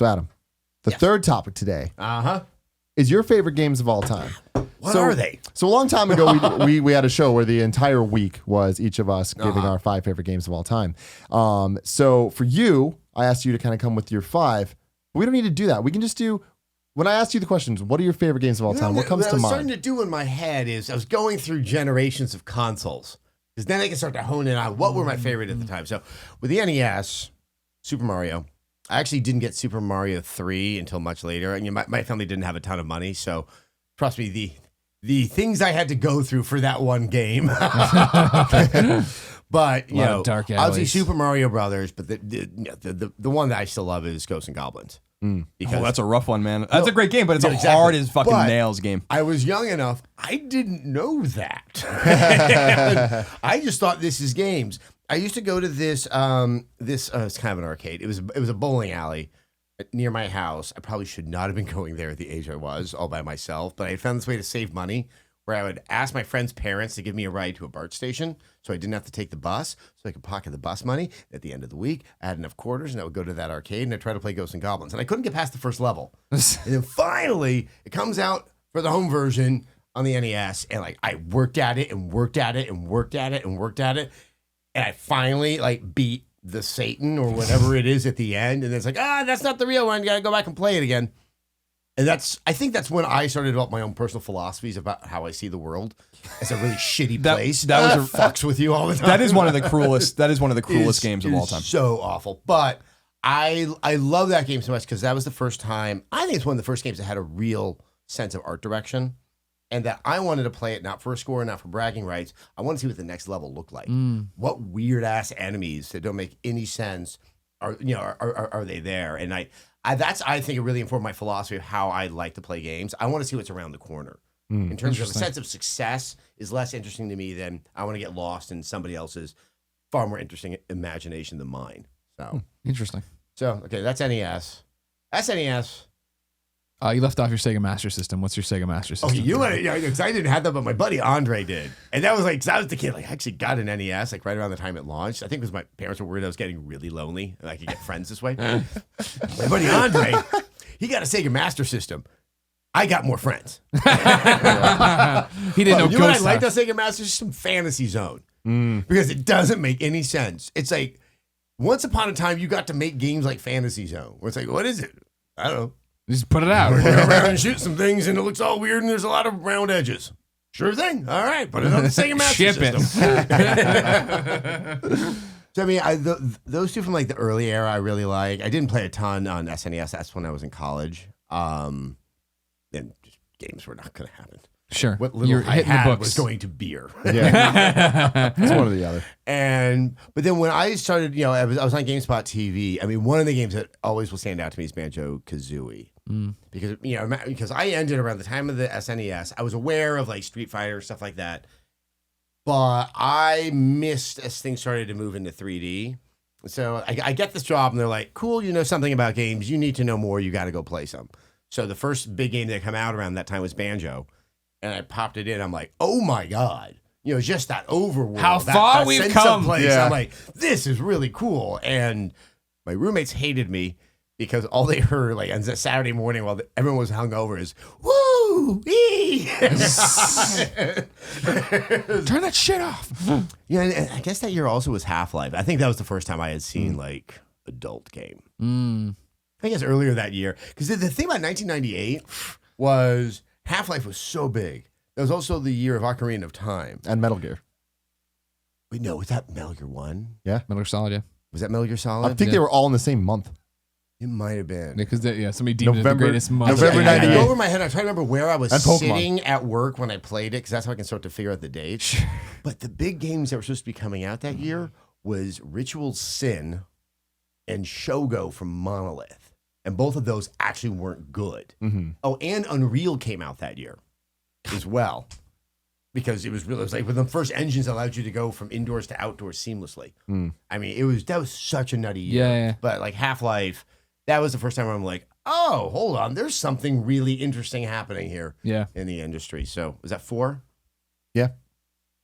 So, Adam, the third topic today is your favorite games of all time. What are they? So a long time ago, we had a show where the entire week was each of us giving our 5 favorite games of all time. So for you, I asked you to kind of come with your 5. But we don't need to do that. We can just do, when I asked you the questions, what are your favorite games of all time? What comes to mind? What I was starting to do in my head is I was going through generations of consoles. Because then I can start to hone in on what were my favorite at the time. So with the NES, Super Mario. I actually didn't get Super Mario 3 until much later. And my family didn't have a ton of money. So trust me, the things I had to go through for that one game. But, you know, obviously Super Mario Brothers, but the one that I still love is Ghosts and Goblins. Because that's a rough one, man. That's a great game, but it's a hard as fucking nails game. I was young enough, I didn't know that. I just thought this is games. I used to go to this, it's kind of an arcade. It was a bowling alley near my house. I probably should not have been going there at the age I was, all by myself, but I found this way to save money where I would ask my friends' parents to give me a ride to a BART station so I didn't have to take the bus, so I could pocket the bus money. At the end of the week, I had enough quarters, and I would go to that arcade, and I'd try to play Ghosts and Goblins. And I couldn't get past the first level. And then finally, it comes out for the home version on the NES, and like I worked at it and worked at it and worked at it and worked at it, and I finally like beat the Satan or whatever it is at the end, and it's like, that's not the real one. You got to go back and play it again. And I think that's when I started to develop my own personal philosophies about how I see the world as a really shitty place. That was fucks with you all the time. That is one of the cruelest. That is one of the cruelest games of all time. So awful, but I love that game so much because that was the first time. I think it's one of the first games that had a real sense of art direction, and that I wanted to play it not for a score, not for bragging rights. I want to see what the next level looked like. What weird ass enemies that don't make any sense are they there? And I think it really informed my philosophy of how I like to play games. I want to see what's around the corner. In terms of a sense of success is less interesting to me than I want to get lost in somebody else's far more interesting imagination than mine. So interesting. So okay, that's NES. That's NES. You left off your Sega Master System. What's your Sega Master System? Okay, because I didn't have that, but my buddy Andre did, and that was like, 'cause I was the kid. Like, I actually got an NES like right around the time it launched. I think because my parents were worried I was getting really lonely and I could get friends this way. My buddy Andre, he got a Sega Master System. I got more friends. He didn't know. You know what I like that Sega Master System? Fantasy Zone, because it doesn't make any sense. It's like once upon a time you got to make games like Fantasy Zone, where it's like, what is it? I don't know. Just put it out. Run around and shoot some things, and it looks all weird, and there's a lot of round edges. Sure thing. All right, put it on the Sega Master System. So I mean, those two from like the early era, I really like. I didn't play a ton on SNES. That's when I was in college. Then just games were not going to happen. Sure. What little I had was going to beer. Yeah, it's one or the other. But then when I started, I was on GameSpot TV. I mean, one of the games that always will stand out to me is Banjo Kazooie. Because I ended around the time of the SNES. I was aware of like Street Fighter, stuff like that. But I missed as things started to move into 3D. So I get this job and they're like, cool, you know something about games. You need to know more. You got to go play some. So the first big game that came out around that time was Banjo. And I popped it in. I'm like, oh my God. Just that overworld. How far we've come. Yeah. I'm like, this is really cool. And my roommates hated me because all they heard like on Saturday morning while everyone was hungover is, woo! Turn that shit off. Yeah, and I guess that year also was Half-Life. I think that was the first time I had seen like adult game. I guess earlier that year. Because the thing about 1998 was Half-Life was so big. That was also the year of Ocarina of Time. And Metal Gear. Wait, no, was that Metal Gear 1? Yeah. Metal Gear Solid, yeah. Was that Metal Gear Solid? I think they were all in the same month. It might have been. Because somebody deemed it the greatest month. November 98. I go over my head. I try to remember where I was sitting at work when I played it, because that's how I can start to figure out the dates. But the big games that were supposed to be coming out that year was Ritual Sin and Shogo from Monolith. And both of those actually weren't good. Oh, and Unreal came out that year as well. Because it was like one of the first engines that allowed you to go from indoors to outdoors seamlessly. I mean, that was such a nutty year. Yeah. But like Half-Life, that was the first time where I'm like, oh, hold on, there's something really interesting happening here in the industry. So was that 4? Yeah.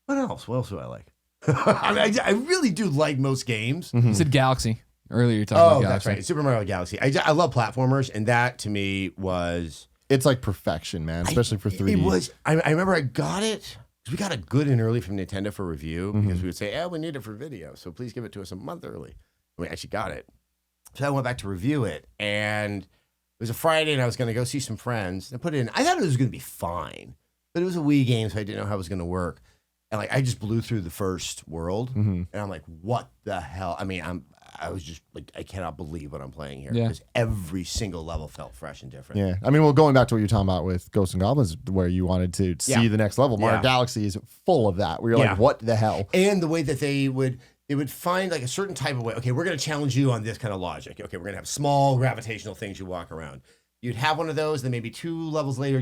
What else? What else do I like? I really do like most games. You said Galaxy. Earlier you talked about Galaxy. That's right. Super Mario Galaxy. I love platformers, and that to me was... It's like perfection, man, especially for 3D. It was. I remember I got it. We got it good and early from Nintendo for review because we would say, we need it for video, so please give it to us a month early. And we actually got it. So I went back to review it, and it was a Friday, and I was going to go see some friends and put it in. I thought it was going to be fine, but it was a Wii game, so I didn't know how it was going to work. And like I just blew through the first world, and I'm like, what the hell? I mean, I was just like, I cannot believe what I'm playing here because every single level felt fresh and different. Yeah. I mean, well, going back to what you're talking about with Ghosts and Goblins, where you wanted to see the next level, Mario Galaxy is full of that, where you're like, what the hell? And the way that they would find like a certain type of way. Okay, we're going to challenge you on this kind of logic. Okay, we're going to have small gravitational things you walk around. You'd have one of those, then maybe 2 levels later,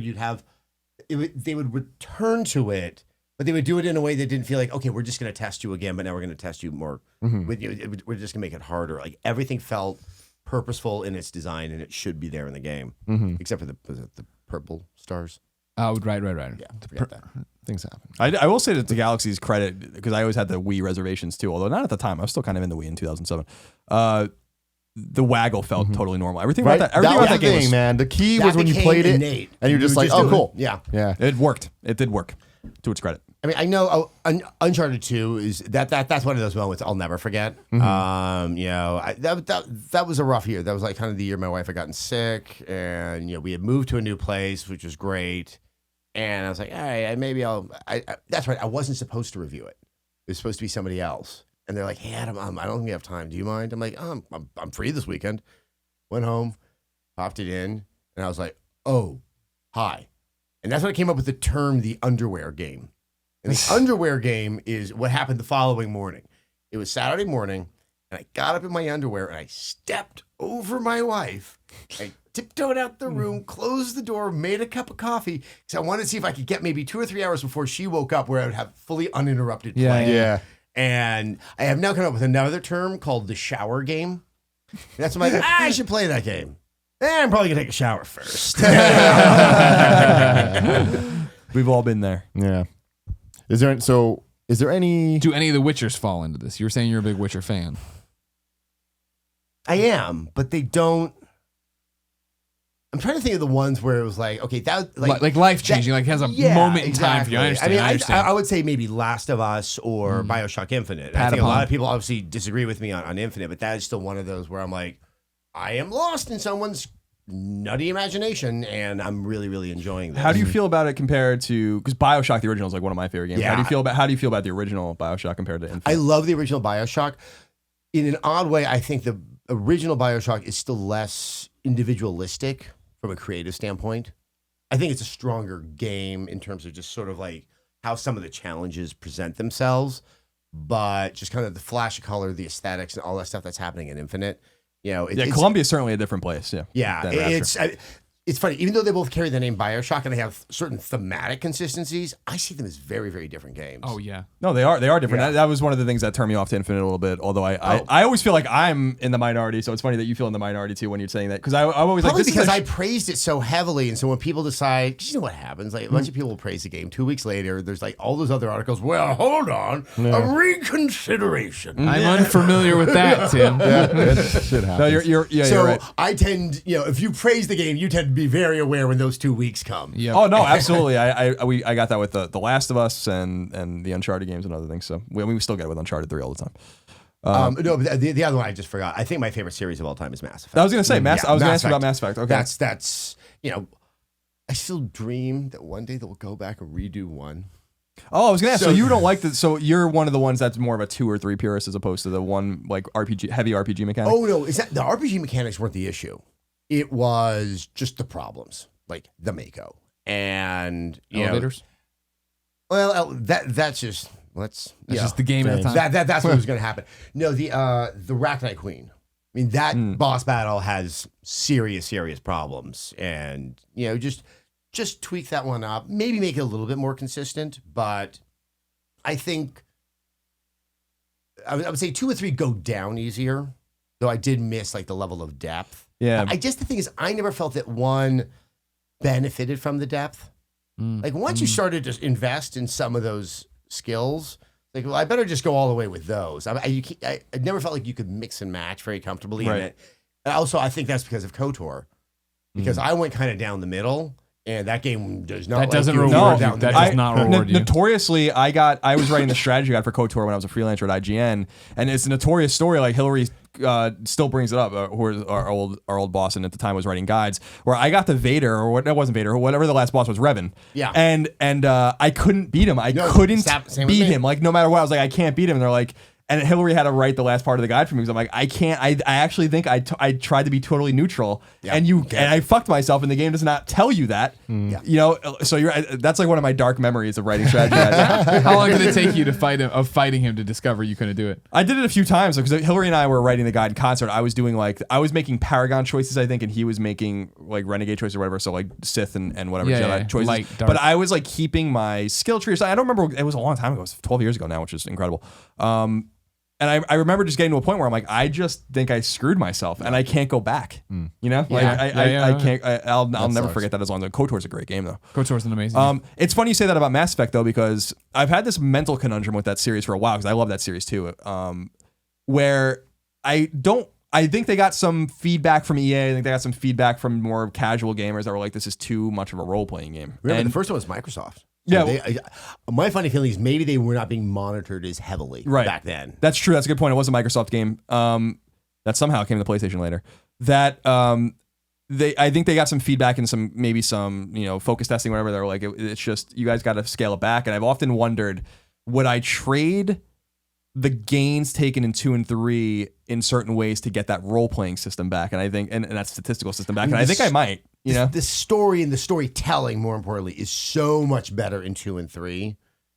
they would return to it. But they would do it in a way that didn't feel like, okay, we're just going to test you again, but now we're going to test you more. With you. We're just going to make it harder. Like everything felt purposeful in its design, and it should be there in the game, except for the purple stars. Oh, right. Yeah, forget that. Things happen. I will say that to Galaxy's credit, because I always had the Wii reservations too, although not at the time. I was still kind of in the Wii in 2007. The waggle felt totally normal. Everything about that. Everything That was about the that game thing, man. The key was when you became played it, innate. and you're just You like, just oh, do it. cool. Yeah. Yeah. It worked. It did work, to its credit. I mean, I know Uncharted 2 is that's one of those moments I'll never forget. You know, that was a rough year. That was like kind of the year my wife had gotten sick, and you know, we had moved to a new place, which was great. And I was like, all right, maybe I'll. That's right. I wasn't supposed to review it. It was supposed to be somebody else. And they're like, hey, Adam, I don't think we have time. Do you mind? I'm like, I'm free this weekend. Went home, popped it in, and I was like, oh, hi. And that's when I came up with the term the underwear game. And the underwear game is what happened the following morning. It was Saturday morning, and I got up in my underwear, and I stepped over my wife. I tiptoed out the room, closed the door, made a cup of coffee, because I wanted to see if I could get maybe 2 or 3 hours before she woke up where I would have fully uninterrupted play. Yeah. And I have now come up with another term called the shower game. And that's when I'm like, I should play that game. I'm probably going to take a shower first. We've all been there. Yeah. Is there any? Do any of the Witchers fall into this? You were saying you're a big Witcher fan. I am, but they don't. I'm trying to think of the ones where it was like, okay, that like life changing, like has a moment in time for you. I understand. I mean, I would say maybe Last of Us or Bioshock Infinite. I think a lot of people obviously disagree with me on Infinite, but that is still one of those where I'm like, I am lost in someone's nutty imagination, and I'm really, really enjoying this. How do you feel about it compared to, because Bioshock the original is like one of my favorite games. Yeah. How do you feel about the original Bioshock compared to Infinite? I love the original Bioshock. In an odd way, I think the original Bioshock is still less individualistic from a creative standpoint. I think it's a stronger game in terms of just sort of like how some of the challenges present themselves, but just kind of the flash of color, the aesthetics, and all that stuff that's happening in Infinite. You know, Columbia is certainly a different place. Yeah, it's funny. Even though they both carry the name Bioshock and they have certain thematic consistencies, I see them as very, very different games. Oh yeah. No, they are different. Yeah. That was one of the things that turned me off to Infinite a little bit. Although I always feel like I'm in the minority, so it's funny that you feel in the minority too when you're saying that, because I always Probably like this because I praised it so heavily, and so when people decide, you know what happens? Like a bunch of people will praise the game. 2 weeks later, there's like all those other articles. Well, hold on, a reconsideration. I'm unfamiliar with that, Tim. Shit happens. No, you're right. I tend, if you praise the game, you tend to be very aware when those 2 weeks come. Yep. Oh no, absolutely. I got that with the Last of Us and the Uncharted games and other things. So we still get it with Uncharted 3 all the time. No, but the other one I just forgot. I think my favorite series of all time is Mass Effect. I was gonna say I was gonna ask you about Mass Mass Effect. Okay, that's I still dream that one day they'll go back and redo one. Oh, I was gonna ask. So you don't like the? So you're one of the ones that's more of a 2 or 3 purist as opposed to the one like heavy RPG mechanic. Oh no, is that the RPG mechanics weren't the issue? It was just the problems, like the Mako and Elevators. Well, that's just That's just the game at the time. That's what was going to happen. No, the Arachnite Queen. I mean, that boss battle has serious problems, and just tweak that one up. Maybe make it a little bit more consistent, but I think I would say 2 or 3 go down easier. Though I did miss like the level of depth. Yeah. The thing is, I never felt that one benefited from the depth. Like once you started to invest in some of those skills, Like, well, I better just go all the way with those. I never felt like you could mix and match very comfortably in it. And also, I think that's because of KOTOR. Because I went kind of down the middle, and that game does not. That doesn't reward you. That does not reward you. Notoriously, I was writing the strategy guide for KOTOR when I was a freelancer at IGN, and it's a notorious story. Like Hillary still brings it up, who our old boss, and at the time was writing guides, where I got the Vader, or what? That wasn't Vader, or whatever the last boss was, Revan. Yeah. And I couldn't beat him. I couldn't beat him. Like no matter what, I was like, I can't beat him. And they're like. And Hillary had to write the last part of the guide for me because I'm like, I can't. I actually think I tried to be totally neutral, and I fucked myself, and the game does not tell you that. You know, so that's like one of my dark memories of writing strategy guides. How long did it take you to fighting him to discover you couldn't do it? I did it a few times because Hillary and I were writing the guide in concert. I was making Paragon choices, I think, and he was making like Renegade choices or whatever. So like Sith and whatever choices. Light, dark. But I was like keeping my skill tree. I don't remember. It was a long time ago. It was 12 years ago now, which is incredible. And I remember just getting to a point where I'm like, I just think I screwed myself, and I can't go back. You know, I can't. I'll never forget that as long as KOTOR's a great game though. KOTOR's an amazing. It's funny you say that about Mass Effect though, because I've had this mental conundrum with that series for a while because I love that series too. Where I think they got some feedback from EA. I think they got some feedback from more casual gamers that were like, this is too much of a role pline game. Remember, the first one was Microsoft. So my funny feeling is maybe they were not being monitored as heavily back then. That's true. That's a good point. It was a Microsoft game that somehow came to PlayStation later. That I think they got some feedback and some focus testing, whatever. They were like, it's just you guys got to scale it back. And I've often wondered, would I trade the gains taken in 2 and 3 in certain ways to get that role playing system back? And I think and that statistical system back. And I think I might. You know, the story and the storytelling, more importantly, is so much better in 2 and 3,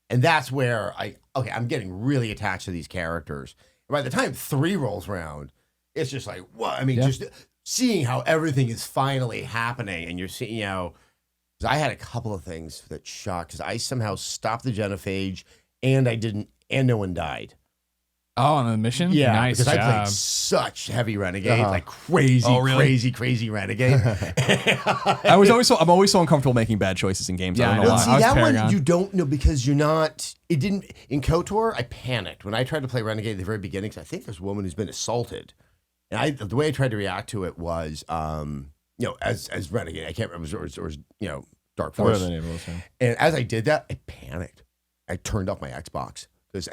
and that's where I'm getting really attached to these characters. By the time 3 rolls around, it's just like, what? I mean, just seeing how everything is finally happening, and you're seeing, you know, because I had a couple of things that shocked because I somehow stopped the genophage, and no one died. Oh, on a mission? Yeah, nice because job. I played such heavy Renegade, like crazy Renegade. I'm always so uncomfortable making bad choices in games. Yeah, I don't know why. See, that one you don't know because you're not. It didn't in KOTOR. I panicked when I tried to play Renegade at the very beginning because I think there's a woman who's been assaulted, and the way I tried to react to it was, as Renegade. I can't remember, or Dark Force. And as I did that, I panicked. I turned off my Xbox. Because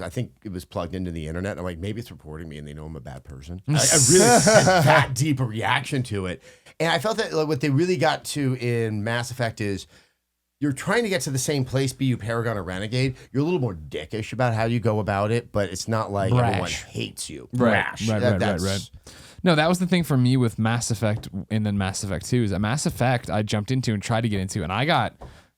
I think it was plugged into the internet. And I'm like, maybe it's reporting me, and they know I'm a bad person. I really had that deep a reaction to it, and I felt that what they really got to in Mass Effect is you're trying to get to the same place, be you Paragon or Renegade. You're a little more dickish about how you go about it, but it's not like everyone hates you. Brash. Right. No, that was the thing for me with Mass Effect, and then Mass Effect 2 is that Mass Effect I jumped into and tried to get into, and I got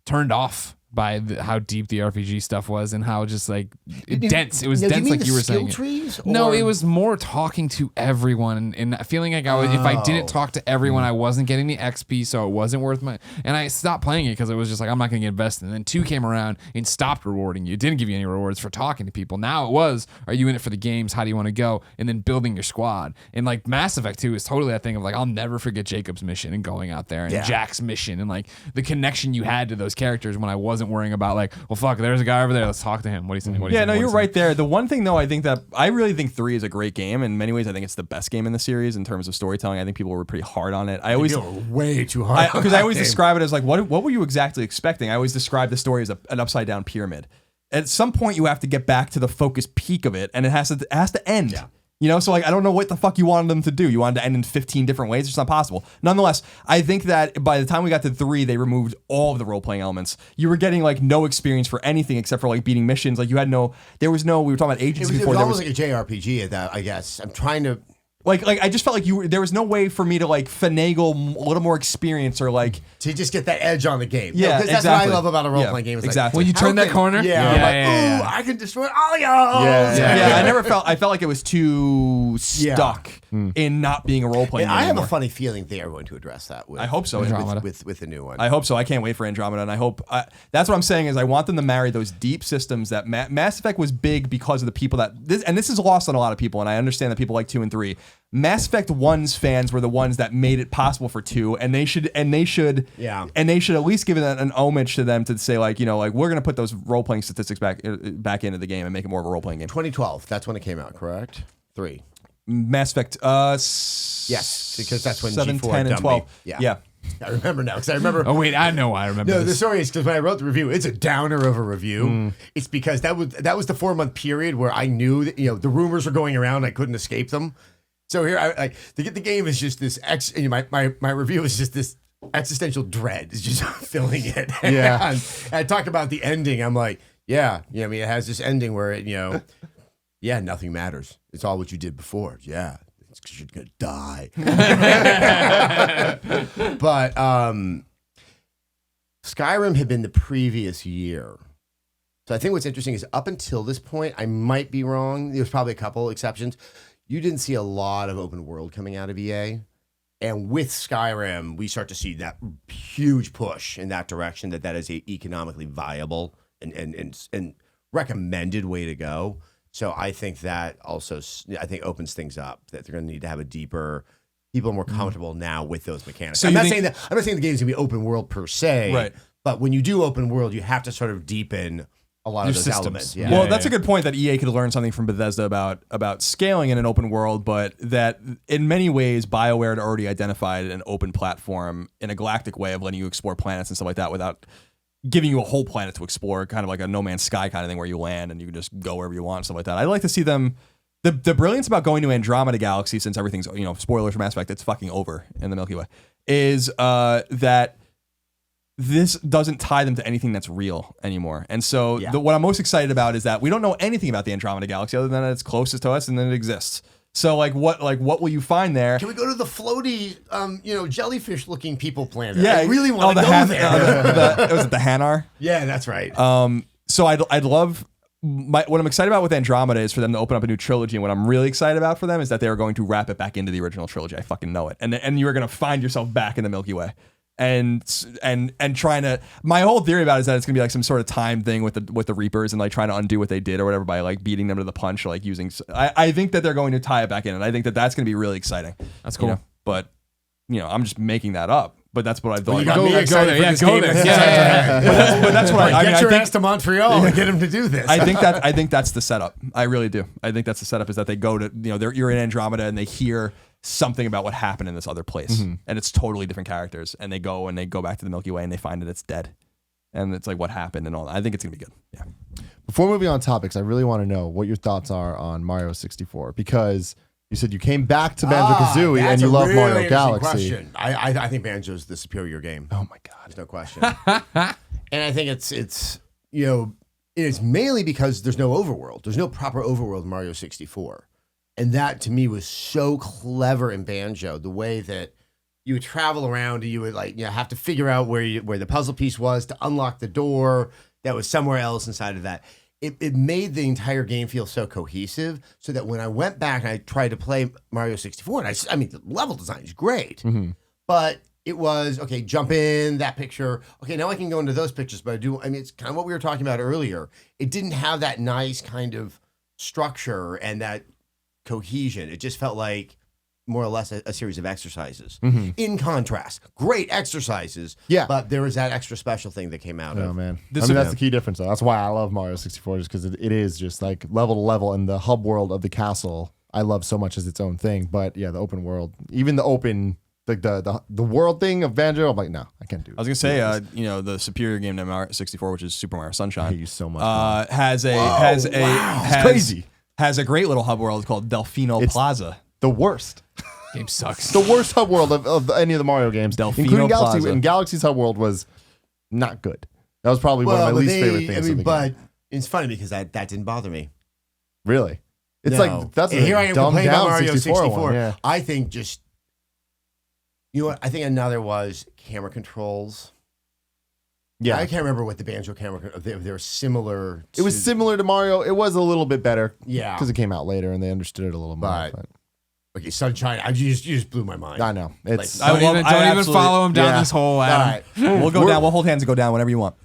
turned off by how deep the RPG stuff was and how just like dense. It was dense, like you were saying. Trees, no, it was more talking to everyone and feeling like if I didn't talk to everyone, I wasn't getting the XP, so it wasn't worth my. And I stopped playing it because it was just like I'm not going to get invested. And then 2 came around and stopped rewarding you. It didn't give you any rewards for talking to people. Now it was, are you in it for the games? How do you want to go? And then building your squad. And like Mass Effect 2 is totally that thing of like I'll never forget Jacob's mission and going out there and Jack's mission and like the connection you had to those characters when I wasn't worrying about like, well, fuck, there's a guy over there. Let's talk to him. What do you think? You're right there. The one thing though, I think that I really think 3 is a great game. In many ways, I think it's the best game in the series in terms of storytelling. I think people were pretty hard on it. I always way too hard because I always describe it as like, what were you exactly expecting? I always describe the story as an upside down pyramid. At some point, you have to get back to the focus peak of it, and it has to end. Yeah. You know, so like I don't know what the fuck you wanted them to do. You wanted to end in 15 different ways. It's not possible. Nonetheless, I think that by the time we got to 3, they removed all of the role playing elements. You were getting like no experience for anything except for like beating missions. Like you had no. We were talking about agency before. It was almost like a JRPG at that. I guess I'm trying to. Like I just felt like there was no way for me to like finagle a little more experience or like to just get that edge on the game. Yeah, because that's what I love about a role playing game. Is exactly. When you turn that corner, ooh, I can destroy all y'all. I felt like it was too stuck in not being a role playing game. I have a funny feeling they are going to address that. I hope so with the new one. I hope so. I can't wait for Andromeda, and I hope that's what I'm saying is I want them to marry those deep systems that Mass Effect was big because of the people this is lost on a lot of people, and I understand that people like 2 and 3. Mass Effect 1's fans were the ones that made it possible for 2, and they should at least give it an homage to them to say like, you know, like we're gonna put those role playing statistics back into the game and make it more of a role playing game. 2012. That's when it came out, correct? 3. Mass Effect. Yes, because that's when 7, G4 10, and dumped 12. me. Yeah. I remember now because I remember. Oh wait, I know why I remember. No, the this. story is because when I wrote the review, it's a downer of a review. It's because that was the 4-month period where I knew that, you know, the rumors were going around. I couldn't escape them. So here, to get the game is just this. My review is just this existential dread is just filling it. Yeah. and I talk about the ending. I'm like, yeah, I mean, it has this ending where it, you know, yeah, nothing matters. It's all what you did before. Yeah. It's 'cause you're gonna die. But Skyrim had been the previous year. So I think what's interesting is up until this point, I might be wrong. There's probably a couple exceptions. You didn't see a lot of open world coming out of EA. And with Skyrim, we start to see that huge push in that direction, that is a economically viable and recommended way to go. So I think that also, opens things up, that they're going to need to have a deeper, people are more comfortable now with those mechanics. So I'm not think- saying the game's going to be open world per se, Right. But when you do open world, you have to sort of deepen a lot of those systems. elements. Yeah. Well, that's a good point that EA could learn something from Bethesda about scaling in an open world, but that in many ways BioWare had already identified an open platform in a galactic way of letting you explore planets and stuff like that without giving you a whole planet to explore, kind of like a No Man's Sky kind of thing where you land and you can just go wherever you want and stuff like that. I'd like to see them. The brilliance about going to Andromeda Galaxy, since everything's, you know, spoilers for Mass Effect, it's fucking over in the Milky Way, is that this doesn't tie them to anything that's real anymore. And so what I'm most excited about is that we don't know anything about the Andromeda Galaxy other than that it's closest to us and then it exists. So what will you find there? Can we go to the floaty, jellyfish-looking people planet? Yeah, I really want to go there. Was it the Hanar? Yeah, that's right. So I'd love. What I'm excited about with Andromeda is for them to open up a new trilogy, and what I'm really excited about for them is that they are going to wrap it back into the original trilogy. I fucking know it, and you're going to find yourself back in the Milky Way, and trying to. My whole theory about it is that it's going to be like some sort of time thing with the Reapers and like trying to undo what they did or whatever by like beating them to the punch or like using. I think that they're going to tie it back in, and I think that that's going to be really exciting. That's cool. You know? But I'm just making that up. But that's what I thought. You got me excited for this game. But that's what I mean. Get your I think, ass to Montreal and get him to do this. I think that's the setup. I really do. I think that's the setup is that they go to, you're in Andromeda and they hear something about what happened in this other place, and it's totally different characters, and they go back to the Milky Way and they find that it's dead, and it's like what happened and all that. I think it's gonna be good. Yeah. Before moving on topics, I really want to know what your thoughts are on Mario 64, because you said you came back to Banjo-Kazooie and you love really Mario Galaxy. Question. I think Banjo's the superior game. Oh my God. There's no question. And I think it's mainly because there's no overworld. There's no proper overworld in Mario 64. And that to me was so clever in Banjo, the way that you would travel around and you would have to figure out where the puzzle piece was to unlock the door that was somewhere else inside of that. It made the entire game feel so cohesive, so that when I went back and I tried to play Mario 64, and I mean, the level design is great, but it was, okay, jump in that picture. Okay, now I can go into those pictures, but it's kind of what we were talking about earlier. It didn't have that nice kind of structure and that cohesion. It just felt like more or less a series of exercises. In contrast, great exercises. Yeah. But there was that extra special thing that came out of. Oh man, that's the key difference though. That's why I love Mario 64, just because it is just like level to level, and the hub world of the castle I love so much as its own thing. But yeah, the open world, even the open, like the world thing of Banjo, I'm like, no, I can't do it. I was gonna say, the superior game to Mario 64, which is Super Mario Sunshine, I hate you so much. has crazy. Has a great little hub world called Delfino Plaza. The worst. Game sucks. The worst hub world of any of the Mario games, Delfino including Galaxy. Plaza. And Galaxy's hub world was not good. That was probably one of my least favorite things. But it's funny because that didn't bother me. Really, it's like that's and here I am dumbed complaining about down Mario 64. one. Yeah. I think just I think another was camera controls. Yeah, I can't remember what the Banjo camera. They were similar. it was similar to Mario. It was a little bit better. Yeah, because it came out later and they understood it a little more. But okay, Sunshine. You just blew my mind. I know. It's Don't even follow him down this hole, Adam. All right. We'll go down. We'll hold hands and go down whenever you want.